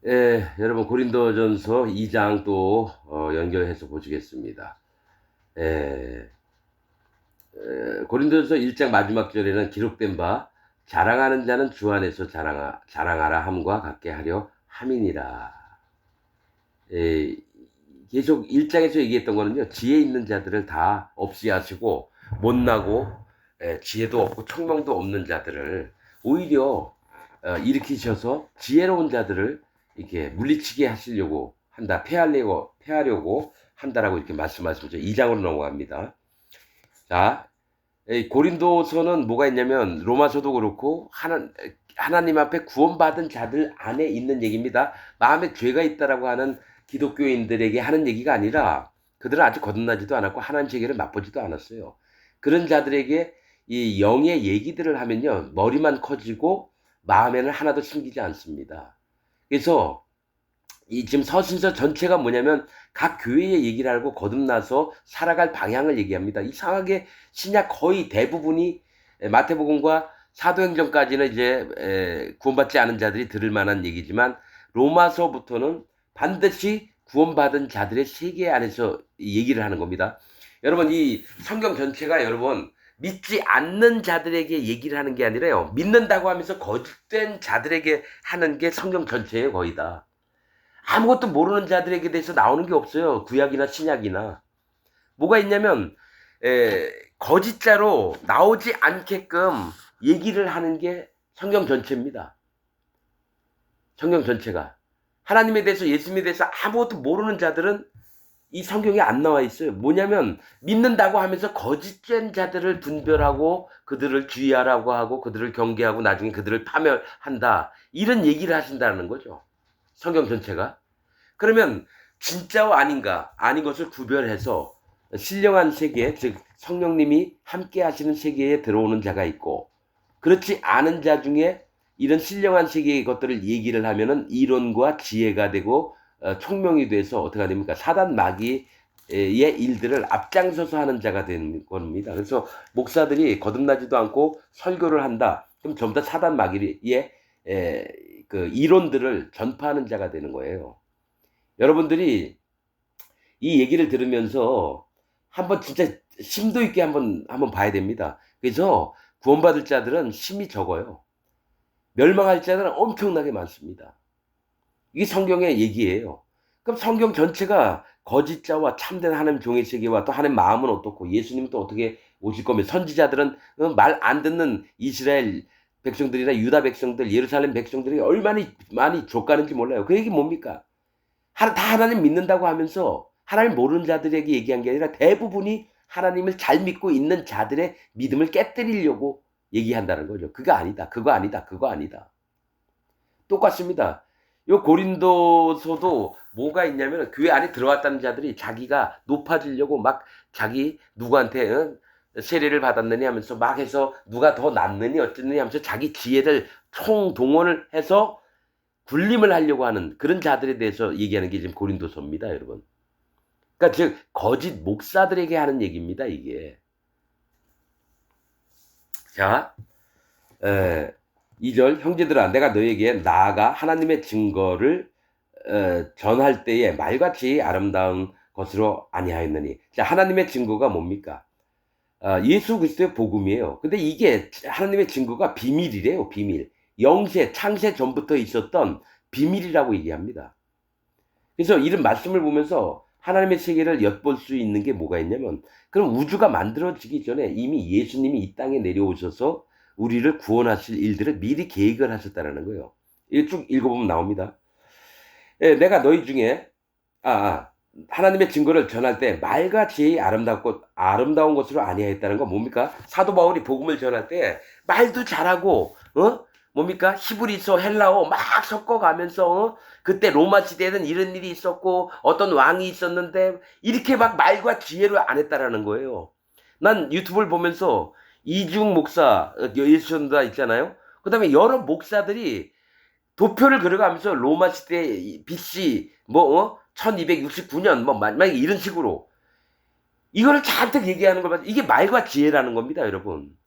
여러분 고린도전서 2장 또 연결해서 보시겠습니다. 에, 고린도전서 1장 마지막 절에는 기록된 바 자랑하는 자는 주 안에서 자랑하라 함과 같게 하려 함이니라. 에, 계속 1장에서 얘기했던 거는요, 지혜 있는 자들을 다 없이 하시고 못나고 지혜도 없고 총명도 없는 자들을 오히려 일으키셔서 지혜로운 자들을 이렇게 물리치게 하시려고 한다, 패하려고 한다라고 이렇게 말씀하시죠. 2장으로 넘어갑니다. 자, 고린도서는 뭐가 있냐면 로마서도 그렇고 하나님 앞에 구원받은 자들 안에 있는 얘기입니다. 마음에 죄가 있다라고 하는 기독교인들에게 하는 얘기가 아니라 그들은 아직 거듭나지도 않았고 하나님 세계를 맛보지도 않았어요. 그런 자들에게 이 영의 얘기들을 하면요, 머리만 커지고 마음에는 하나도 심기지 않습니다. 그래서 이 지금 서신서 전체가 뭐냐면 각 교회의 얘기를 하고 거듭나서 살아갈 방향을 얘기합니다. 이상하게 신약 거의 대부분이 마태복음과 사도행전까지는 이제 구원받지 않은 자들이 들을 만한 얘기지만 로마서부터는 반드시 구원받은 자들의 세계 안에서 얘기를 하는 겁니다. 여러분, 이 성경 전체가 여러분 믿지 않는 자들에게 얘기를 하는 게 아니라요, 믿는다고 하면서 거짓된 자들에게 하는 게 성경 전체예요, 거의 다. 아무것도 모르는 자들에게 대해서 나오는 게 없어요. 구약이나 신약이나. 뭐가 있냐면 거짓자로 나오지 않게끔 얘기를 하는 게 성경 전체입니다. 성경 전체가. 하나님에 대해서, 예수님에 대해서 아무것도 모르는 자들은 이 성경에 안 나와 있어요. 뭐냐면 믿는다고 하면서 거짓된 자들을 분별하고 그들을 주의하라고 하고 그들을 경계하고 나중에 그들을 파멸한다, 이런 얘기를 하신다는 거죠. 성경 전체가. 그러면 진짜와 아닌 것을 구별해서 신령한 세계, 즉 성령님이 함께 하시는 세계에 들어오는 자가 있고, 그렇지 않은 자 중에 이런 신령한 세계의 것들을 얘기를 하면은 이론과 지혜가 되고 총명이 돼서 어떻게 됩니까? 사단 마귀의 일들을 앞장서서 하는 자가 되는 겁니다. 그래서 목사들이 거듭나지도 않고 설교를 한다, 그럼 전부 다 사단 마귀의 그 이론들을 전파하는 자가 되는 거예요. 여러분들이 이 얘기를 들으면서 한번 진짜 심도 있게 한번 봐야 됩니다. 그래서 구원받을 자들은 심이 적어요. 멸망할 자들은 엄청나게 많습니다. 이게 성경의 얘기예요. 그럼 성경 전체가 거짓자와 참된 하나님 종의 세계와 또 하나님 마음은 어떻고 예수님은 또 어떻게 오실 거며, 선지자들은 말 안 듣는 이스라엘 백성들이나 유다 백성들, 예루살렘 백성들이 얼마나 많이 족가는지 몰라요. 그 얘기 뭡니까? 다 하나님 믿는다고 하면서 하나님 모르는 자들에게 얘기한 게 아니라 대부분이 하나님을 잘 믿고 있는 자들의 믿음을 깨뜨리려고 얘기한다는 거죠. 그거 아니다, 그거 아니다, 그거 아니다. 똑같습니다. 요 고린도서도 뭐가 있냐면 교회 안에 들어왔다는 자들이 자기가 높아지려고 막 자기 누구한테 세례를 받았느니 하면서 막 해서 누가 더 낫느니 어쩌느니 하면서 자기 지혜를 총동원을 해서 군림을 하려고 하는 그런 자들에 대해서 얘기하는 게 지금 고린도서입니다, 여러분. 그러니까 즉 거짓 목사들에게 하는 얘기입니다, 이게. 자, 2절, 형제들아 내가 너에게 나아가 하나님의 증거를 전할 때에 말같이 아름다운 것으로 아니하였느니. 자, 하나님의 증거가 뭡니까? 예수 그리스도의 복음이에요. 근데 이게 하나님의 증거가 비밀이래요, 비밀. 창세 전부터 있었던 비밀이라고 얘기합니다. 그래서 이런 말씀을 보면서 하나님의 세계를 엿볼 수 있는 게 뭐가 있냐면, 그럼 우주가 만들어지기 전에 이미 예수님이 이 땅에 내려오셔서 우리를 구원하실 일들을 미리 계획을 하셨다는 거예요. 이거 쭉 읽어보면 나옵니다. 내가 너희 중에 하나님의 증거를 전할 때 말같이 아름다운 것으로 아니하였다는 건 뭡니까? 사도 바울이 복음을 전할 때 말도 잘하고 뭡니까? 히브리서, 헬라어 막 섞어가면서 그때 로마 시대에는 이런 일이 있었고 어떤 왕이 있었는데 이렇게 막 말과 지혜로 안 했다라는 거예요. 난 유튜브를 보면서 이중 목사, 예수전다 있잖아요. 그 다음에 여러 목사들이 도표를 그려가면서 로마 시대 BC 1269년 만약에 이런 식으로 이거를 잔뜩 얘기하는 걸 봐서 이게 말과 지혜라는 겁니다, 여러분.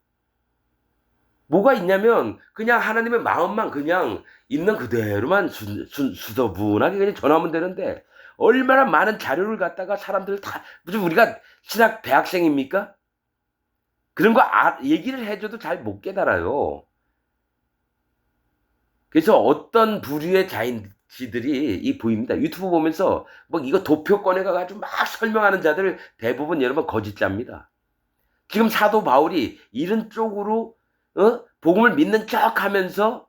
뭐가 있냐면 그냥 하나님의 마음만 그냥 있는 그대로만 수더분하게 그냥 전하면 되는데 얼마나 많은 자료를 갖다가 사람들 다 무슨 우리가 신학 대학생입니까? 그런 거 얘기를 해줘도 잘 못 깨달아요. 그래서 어떤 부류의 자인지들이 보입니다. 유튜브 보면서 뭐 이거 도표 꺼내가지고 막 설명하는 자들 대부분 여러분 거짓자입니다. 지금 사도 바울이 이런 쪽으로 복음을 믿는 척 하면서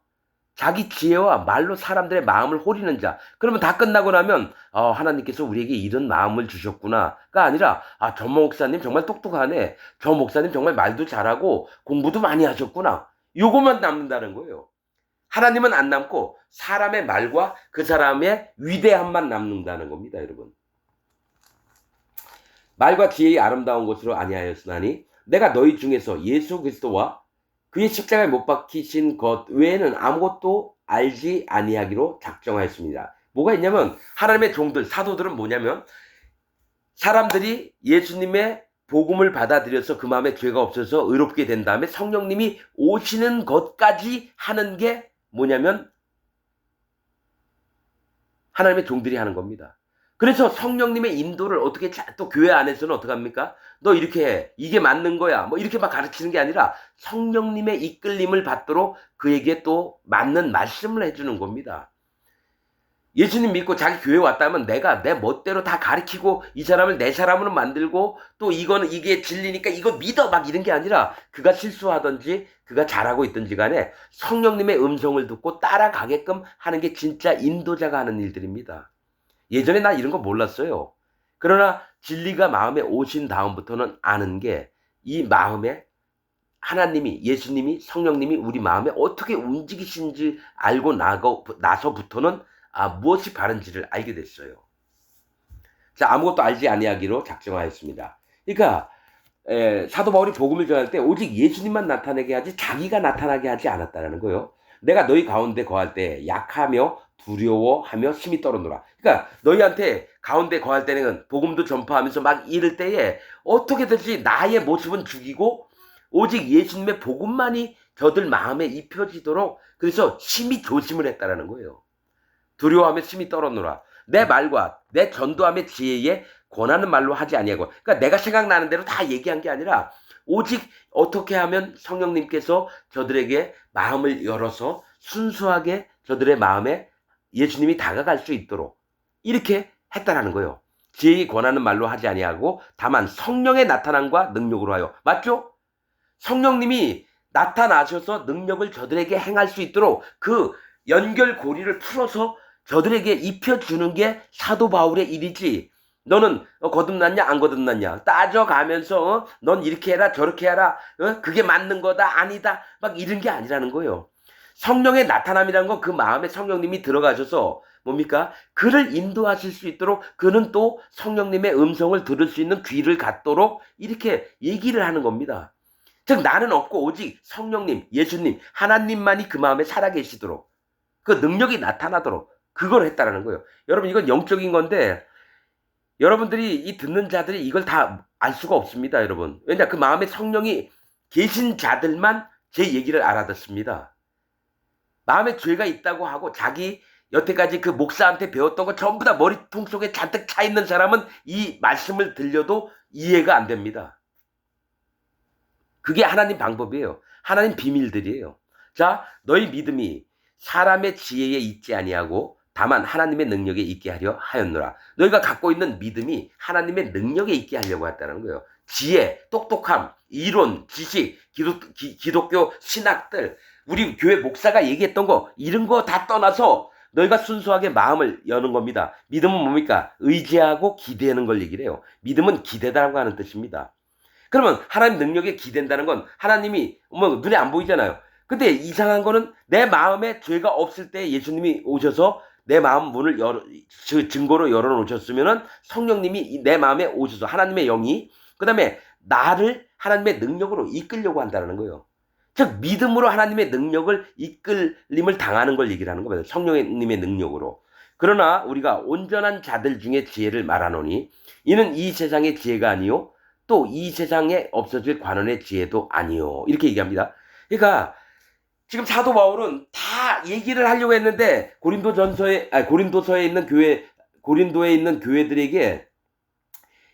자기 지혜와 말로 사람들의 마음을 호리는 자. 그러면 다 끝나고 나면 하나님께서 우리에게 이런 마음을 주셨구나가 아니라 저 목사님 정말 똑똑하네. 저 목사님 정말 말도 잘하고 공부도 많이 하셨구나. 요것만 남는다는 거예요. 하나님은 안 남고 사람의 말과 그 사람의 위대함만 남는다는 겁니다, 여러분. 말과 지혜의 아름다운 것으로 아니하였으나니 내가 너희 중에서 예수 그리스도와 그의 십자가에 못 박히신 것 외에는 아무것도 알지 아니하기로 작정하였습니다. 뭐가 있냐면 하나님의 종들, 사도들은 뭐냐면 사람들이 예수님의 복음을 받아들여서 그 마음에 죄가 없어서 의롭게 된 다음에 성령님이 오시는 것까지 하는 게 뭐냐면 하나님의 종들이 하는 겁니다. 그래서 성령님의 인도를 어떻게 또 교회 안에서는 어떻게 합니까? 너 이렇게 해. 이게 맞는 거야. 뭐 이렇게 막 가르치는 게 아니라 성령님의 이끌림을 받도록 그에게 또 맞는 말씀을 해주는 겁니다. 예수님 믿고 자기 교회 왔다면 내가 내 멋대로 다 가르치고 이 사람을 내 사람으로 만들고 또 이거는 이게 진리니까 이거 믿어 막 이런 게 아니라 그가 실수하든지 그가 잘하고 있든지 간에 성령님의 음성을 듣고 따라가게끔 하는 게 진짜 인도자가 하는 일들입니다. 예전에 나 이런 거 몰랐어요. 그러나 진리가 마음에 오신 다음부터는 아는 게 이 마음에 하나님이, 예수님이, 성령님이 우리 마음에 어떻게 움직이신지 알고 나서부터는 무엇이 바른지를 알게 됐어요. 자, 아무것도 알지 아니하기로 작정하였습니다. 그러니까 사도 바울이 복음을 전할 때 오직 예수님만 나타내게 하지 자기가 나타나게 하지 않았다는 거예요. 내가 너희 가운데 거할 때 약하며 두려워하며 심히 떨어노라. 그러니까 너희한테 가운데 거할 때는 복음도 전파하면서 막 이럴 때에 어떻게든지 나의 모습은 죽이고 오직 예수님의 복음만이 저들 마음에 입혀지도록 그래서 심히 조심을 했다라는 거예요. 두려워하며 심히 떨어노라. 내 말과 내 전도함의 지혜에 권하는 말로 하지 아니하고 그러니까 내가 생각나는 대로 다 얘기한 게 아니라 오직 어떻게 하면 성령님께서 저들에게 마음을 열어서 순수하게 저들의 마음에 예수님이 다가갈 수 있도록 이렇게 했다라는 거예요. 지혜에 권하는 말로 하지 아니하고 다만 성령의 나타남과 능력으로 하여. 맞죠? 성령님이 나타나셔서 능력을 저들에게 행할 수 있도록 그 연결고리를 풀어서 저들에게 입혀주는 게 사도 바울의 일이지. 너는 거듭났냐 안 거듭났냐 따져가면서 넌 이렇게 해라 저렇게 해라 그게 맞는 거다 아니다 막 이런 게 아니라는 거예요. 성령의 나타남이라는 건 그 마음에 성령님이 들어가셔서 뭡니까? 그를 인도하실 수 있도록 그는 또 성령님의 음성을 들을 수 있는 귀를 갖도록 이렇게 얘기를 하는 겁니다. 즉 나는 없고 오직 성령님, 예수님, 하나님만이 그 마음에 살아계시도록 그 능력이 나타나도록 그걸 했다라는 거예요. 여러분 이건 영적인 건데 여러분들이 이 듣는 자들이 이걸 다 알 수가 없습니다. 여러분. 왜냐 그 마음에 성령이 계신 자들만 제 얘기를 알아듣습니다. 마음에 죄가 있다고 하고 자기 여태까지 그 목사한테 배웠던 거 전부 다 머리통 속에 잔뜩 차 있는 사람은 이 말씀을 들려도 이해가 안 됩니다. 그게 하나님 방법이에요. 하나님 비밀들이에요. 자, 너희 믿음이 사람의 지혜에 있지 아니하고 다만 하나님의 능력에 있게 하려 하였노라. 너희가 갖고 있는 믿음이 하나님의 능력에 있게 하려고 했다는 거예요. 지혜, 똑똑함, 이론, 지식, 기독교 신학들, 우리 교회 목사가 얘기했던 거 이런 거 다 떠나서 너희가 순수하게 마음을 여는 겁니다. 믿음은 뭡니까? 의지하고 기대하는 걸 얘기를 해요. 믿음은 기대다라고 하는 뜻입니다. 그러면 하나님 능력에 기댄다는 건 하나님이 눈에 안 보이잖아요. 근데 이상한 거는 내 마음에 죄가 없을 때 예수님이 오셔서 내 마음 문을 증거로 열어놓으셨으면은 성령님이 내 마음에 오셔서 하나님의 영이 그 다음에 나를 하나님의 능력으로 이끌려고 한다는 거예요. 즉 믿음으로 하나님의 능력을 이끌림을 당하는 걸 얘기를 하는 겁니다. 성령님의 능력으로. 그러나 우리가 온전한 자들 중에 지혜를 말하노니 이는 이 세상의 지혜가 아니요 또 이 세상에 없어질 관원의 지혜도 아니요 이렇게 얘기합니다. 그러니까 지금 사도 바울은 다 얘기를 하려고 했는데 고린도에 있는 고린도에 있는 교회들에게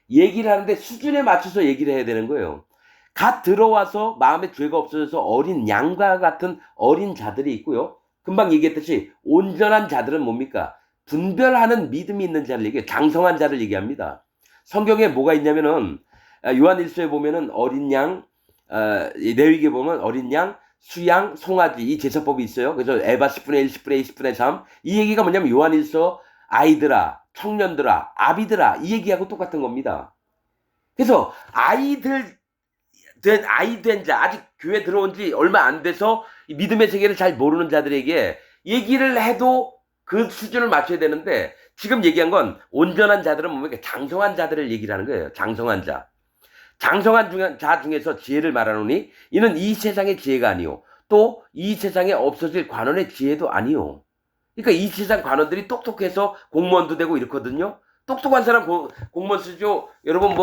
얘기를 하는데 수준에 맞춰서 얘기를 해야 되는 거예요. 갓 들어와서 마음에 죄가 없어져서 어린 양과 같은 어린 자들이 있고요. 금방 얘기했듯이 온전한 자들은 뭡니까? 분별하는 믿음이 있는 자를 얘기해요. 장성한 자를 얘기합니다. 성경에 뭐가 있냐면은 요한일서에 보면은 어린 양, 레위기에 보면 어린 양, 수양, 송아지 이 제사법이 있어요. 그래서 에바 10분의 1, 10분의 2, 10분의 3. 이 얘기가 뭐냐면 요한일서 아이들아, 청년들아, 아비들아 이 얘기하고 똑같은 겁니다. 그래서 아이 된 자, 아직 교회 들어온 지 얼마 안 돼서 믿음의 세계를 잘 모르는 자들에게 얘기를 해도 그 수준을 맞춰야 되는데 지금 얘기한 건 온전한 자들은 뭡니까? 장성한 자들을 얘기를 하는 거예요. 장성한 자. 장성한 자 중에서 지혜를 말하노니 이는 이 세상의 지혜가 아니요 또 이 세상에 없어질 관원의 지혜도 아니요. 그러니까 이 세상 관원들이 똑똑해서 공무원도 되고 이렇거든요. 똑똑한 사람 공무원 쓰죠. 여러분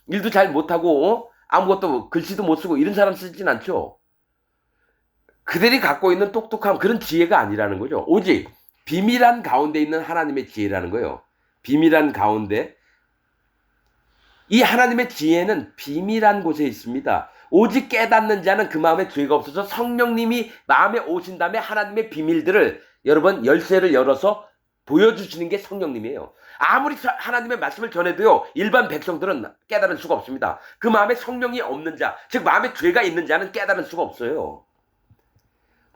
일도 잘 못하고 아무것도 글씨도 못 쓰고 이런 사람 쓰진 않죠. 그들이 갖고 있는 똑똑함 그런 지혜가 아니라는 거죠. 오직 비밀한 가운데 있는 하나님의 지혜라는 거예요. 비밀한 가운데 이 하나님의 지혜는 비밀한 곳에 있습니다. 오직 깨닫는 자는 그 마음에 죄가 없어서 성령님이 마음에 오신 다음에 하나님의 비밀들을 여러분 열쇠를 열어서 보여주시는 게 성령님이에요. 아무리 하나님의 말씀을 전해도요 일반 백성들은 깨달을 수가 없습니다. 그 마음에 성령이 없는 자, 즉 마음에 죄가 있는 자는 깨달을 수가 없어요.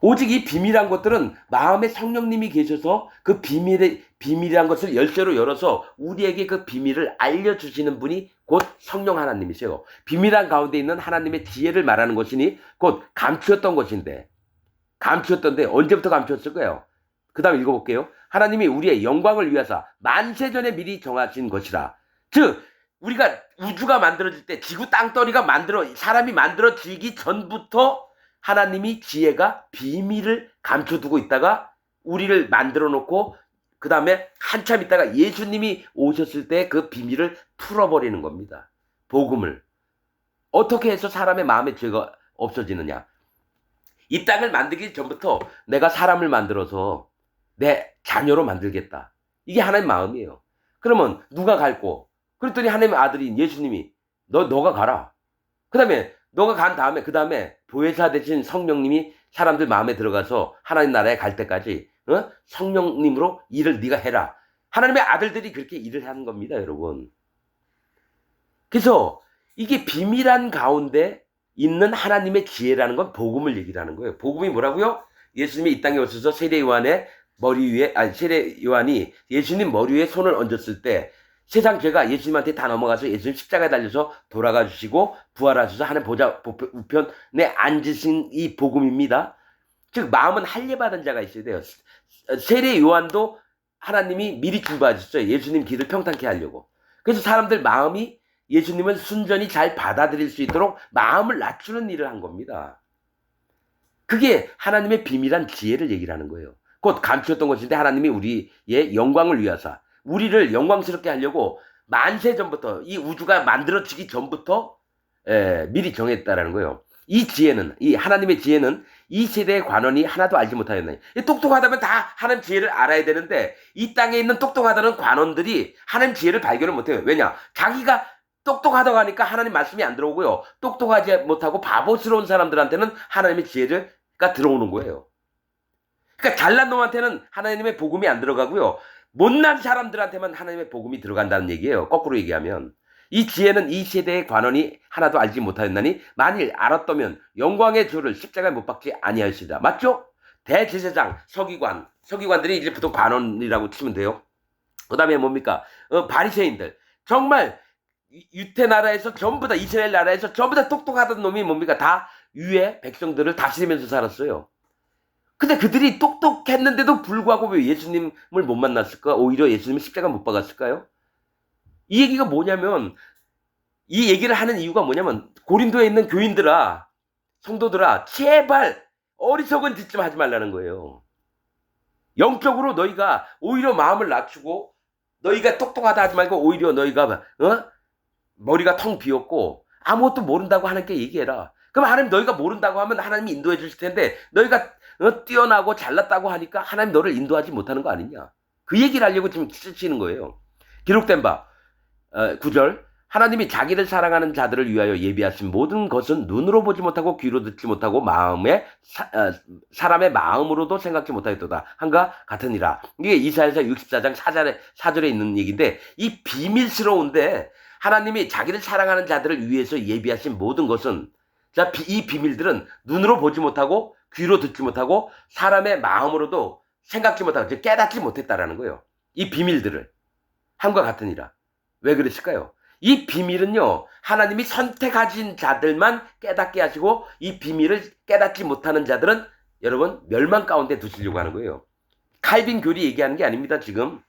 오직 이 비밀한 것들은 마음에 성령님이 계셔서 그 비밀이란 것을 열쇠로 열어서 우리에게 그 비밀을 알려주시는 분이 곧 성령 하나님이세요. 비밀한 가운데 있는 하나님의 지혜를 말하는 것이니 곧 감추었던 것인데 감추었던데 언제부터 감추었을 거예요? 그 다음 읽어볼게요. 하나님이 우리의 영광을 위하사 만세전에 미리 정하신 것이라. 즉 우리가 우주가 만들어질 때 지구 땅덩이가 사람이 만들어지기 전부터 하나님이 지혜가 비밀을 감춰두고 있다가 우리를 만들어 놓고 그 다음에 한참 있다가 예수님이 오셨을 때 그 비밀을 풀어버리는 겁니다. 복음을. 어떻게 해서 사람의 마음에 죄가 없어지느냐. 이 땅을 만들기 전부터 내가 사람을 만들어서 내 자녀로 만들겠다. 이게 하나님의 마음이에요. 그러면 누가 갈고? 그랬더니 하나님의 아들인 예수님이 너가 가라. 그 다음에 너가 간 다음에 그 다음에 보혜사 되신 성령님이 사람들 마음에 들어가서 하나님 나라에 갈 때까지 성령님으로 일을 네가 해라. 하나님의 아들들이 그렇게 일을 하는 겁니다, 여러분. 그래서 이게 비밀한 가운데 있는 하나님의 지혜라는 건 복음을 얘기를 하는 거예요. 복음이 뭐라고요? 예수님이 이 땅에 오셔서 세례 요한이 예수님 머리 위에 손을 얹었을 때 세상 죄가 예수님한테 다 넘어가서 예수님 십자가에 달려서 돌아가 주시고 부활하셔서 하나님 보좌 우편에 앉으신 이 복음입니다. 즉 마음은 할례받은 자가 있어야 돼요. 세례 요한도 하나님이 미리 준비하셨어요. 예수님 길을 평탄케 하려고. 그래서 사람들 마음이 예수님을 순전히 잘 받아들일 수 있도록 마음을 낮추는 일을 한 겁니다. 그게 하나님의 비밀한 지혜를 얘기를 하는 거예요. 곧 감추었던 것인데 하나님이 우리의 영광을 위하사 우리를 영광스럽게 하려고 만세 전부터 이 우주가 만들어지기 전부터 미리 정했다라는 거예요. 이 지혜는 이 하나님의 지혜는 이 세대의 관원이 하나도 알지 못하였나니. 똑똑하다면 다 하나님 지혜를 알아야 되는데 이 땅에 있는 똑똑하다는 관원들이 하나님 지혜를 발견을 못해요. 왜냐? 자기가 똑똑하다고 하니까 하나님 말씀이 안 들어오고요. 똑똑하지 못하고 바보스러운 사람들한테는 하나님의 지혜가 들어오는 거예요. 그러니까 잘난 놈한테는 하나님의 복음이 안 들어가고요. 못난 사람들한테만 하나님의 복음이 들어간다는 얘기예요. 거꾸로 얘기하면. 이 지혜는 이 세대의 관원이 하나도 알지 못하였나니 만일 알았다면 영광의 주를 십자가에 못 박지 아니하시리라. 맞죠? 대제사장, 서기관들이 이제 보통 관원이라고 치면 돼요. 그 다음에 뭡니까? 바리새인들. 정말 유태 나라에서 전부 다 이스라엘 나라에서 전부 다 똑똑하던 놈이 뭡니까? 다 유해 백성들을 다스리면서 살았어요. 근데 그들이 똑똑했는데도 불구하고 왜 예수님을 못 만났을까? 오히려 예수님을 십자가 못 박았을까요? 이 얘기가 뭐냐면 이 얘기를 하는 이유가 뭐냐면 고린도에 있는 교인들아, 성도들아, 제발 어리석은 짓 좀 하지 말라는 거예요. 영적으로 너희가 오히려 마음을 낮추고 너희가 똑똑하다 하지 말고 오히려 너희가 머리가 텅 비었고 아무것도 모른다고 하나님께 얘기해라. 그럼 하나님 너희가 모른다고 하면 하나님이 인도해 주실 텐데 너희가 뛰어나고 잘났다고 하니까 하나님 너를 인도하지 못하는 거 아니냐. 그 얘기를 하려고 지금 쓰시는 거예요. 기록된 바 9절 하나님이 자기를 사랑하는 자들을 위하여 예비하신 모든 것은 눈으로 보지 못하고 귀로 듣지 못하고 사람의 마음으로도 생각지 못하였도다 한가 같으니라. 이게 이사야서 64장 4절에 있는 얘기인데 이 비밀스러운데 하나님이 자기를 사랑하는 자들을 위해서 예비하신 모든 것은 이 비밀들은 눈으로 보지 못하고 귀로 듣지 못하고 사람의 마음으로도 생각지 못하고 깨닫지 못했다라는 거예요. 이 비밀들을 함과 같으니라. 왜 그랬을까요? 이 비밀은요, 하나님이 선택하신 자들만 깨닫게 하시고 이 비밀을 깨닫지 못하는 자들은 여러분 멸망 가운데 두시려고 하는 거예요. 칼빈 교리 얘기하는 게 아닙니다. 지금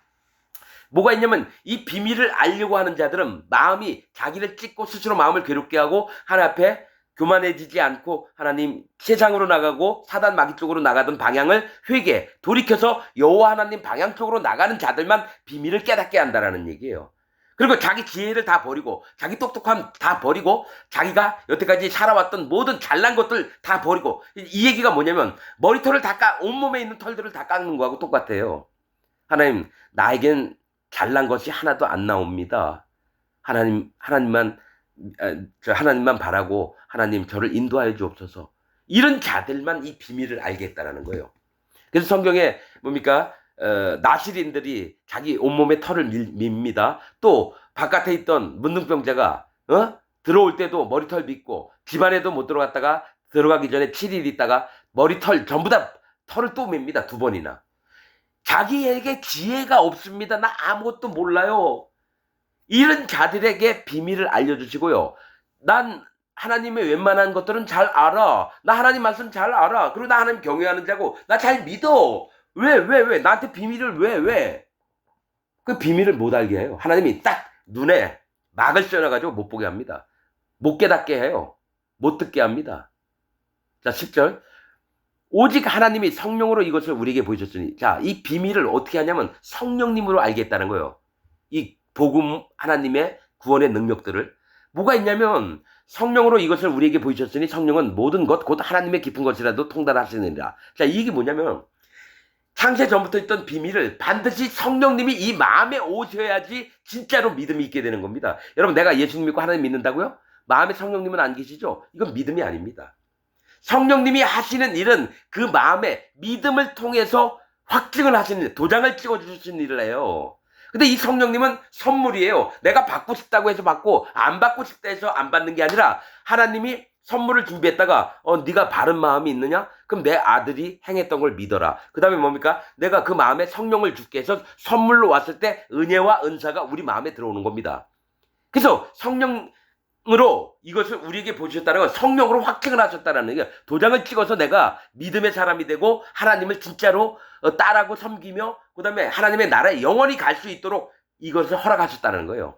뭐가 있냐면 이 비밀을 알려고 하는 자들은 마음이 자기를 찢고 스스로 마음을 괴롭게 하고 하나님 앞에 교만해지지 않고 하나님 세상으로 나가고 사단 마귀 쪽으로 나가던 방향을 돌이켜서 여호와 하나님 방향 쪽으로 나가는 자들만 비밀을 깨닫게 한다라는 얘기예요. 그리고 자기 지혜를 다 버리고 자기 똑똑함 다 버리고 자기가 여태까지 살아왔던 모든 잘난 것들 다 버리고 이 얘기가 뭐냐면 머리털을 온몸에 있는 털들을 다 깎는 거하고 똑같아요. 하나님 나에겐 잘난 것이 하나도 안 나옵니다. 하나님만 바라고 하나님 저를 인도하여 주옵소서. 이런 자들만 이 비밀을 알겠다라는 거예요. 그래서 성경에 뭡니까? 나실인들이 자기 온몸에 털을 밉니다. 또 바깥에 있던 문둥병자가 들어올 때도 머리털 밉고 집안에도 못 들어갔다가 들어가기 전에 7일 있다가 머리털 전부 다 털을 또 밉니다. 2번이나. 자기에게 지혜가 없습니다. 나 아무것도 몰라요. 이런 자들에게 비밀을 알려주시고요. 난 하나님의 웬만한 것들은 잘 알아. 나 하나님 말씀 잘 알아. 그리고 나 하나님 경외하는 자고 나 잘 믿어. 왜? 나한테 비밀을 왜? 그 비밀을 못 알게 해요. 하나님이 딱 눈에 막을 씌워놔가지고 못 보게 합니다. 못 깨닫게 해요. 못 듣게 합니다. 자, 10절. 오직 하나님이 성령으로 이것을 우리에게 보여줬으니. 자, 이 비밀을 어떻게 하냐면 성령님으로 알겠다는 거예요. 이 복음 하나님의 구원의 능력들을. 뭐가 있냐면 성령으로 이것을 우리에게 보여줬으니 성령은 모든 것 곧 하나님의 깊은 것이라도 통달하시느니라. 자, 이 얘기 뭐냐면 창세 전부터 있던 비밀을 반드시 성령님이 이 마음에 오셔야지 진짜로 믿음이 있게 되는 겁니다. 여러분 내가 예수님 믿고 하나님 믿는다고요? 마음에 성령님은 안 계시죠? 이건 믿음이 아닙니다. 성령님이 하시는 일은 그 마음에 믿음을 통해서 확증을 하시는 일, 도장을 찍어주시는 일을 해요. 근데 이 성령님은 선물이에요. 내가 받고 싶다고 해서 받고 안 받고 싶다 해서 안 받는 게 아니라 하나님이 선물을 준비했다가 네가 바른 마음이 있느냐? 그럼 내 아들이 행했던 걸 믿어라. 그 다음에 뭡니까? 내가 그 마음에 성령을 주게 해서 선물로 왔을 때 은혜와 은사가 우리 마음에 들어오는 겁니다. 그래서 성령으로 이것을 우리에게 보여주셨다는 건 성령으로 확증을 하셨다는 얘기예요. 도장을 찍어서 내가 믿음의 사람이 되고 하나님을 진짜로 따라고 섬기며 그 다음에 하나님의 나라에 영원히 갈 수 있도록 이것을 허락하셨다는 거예요.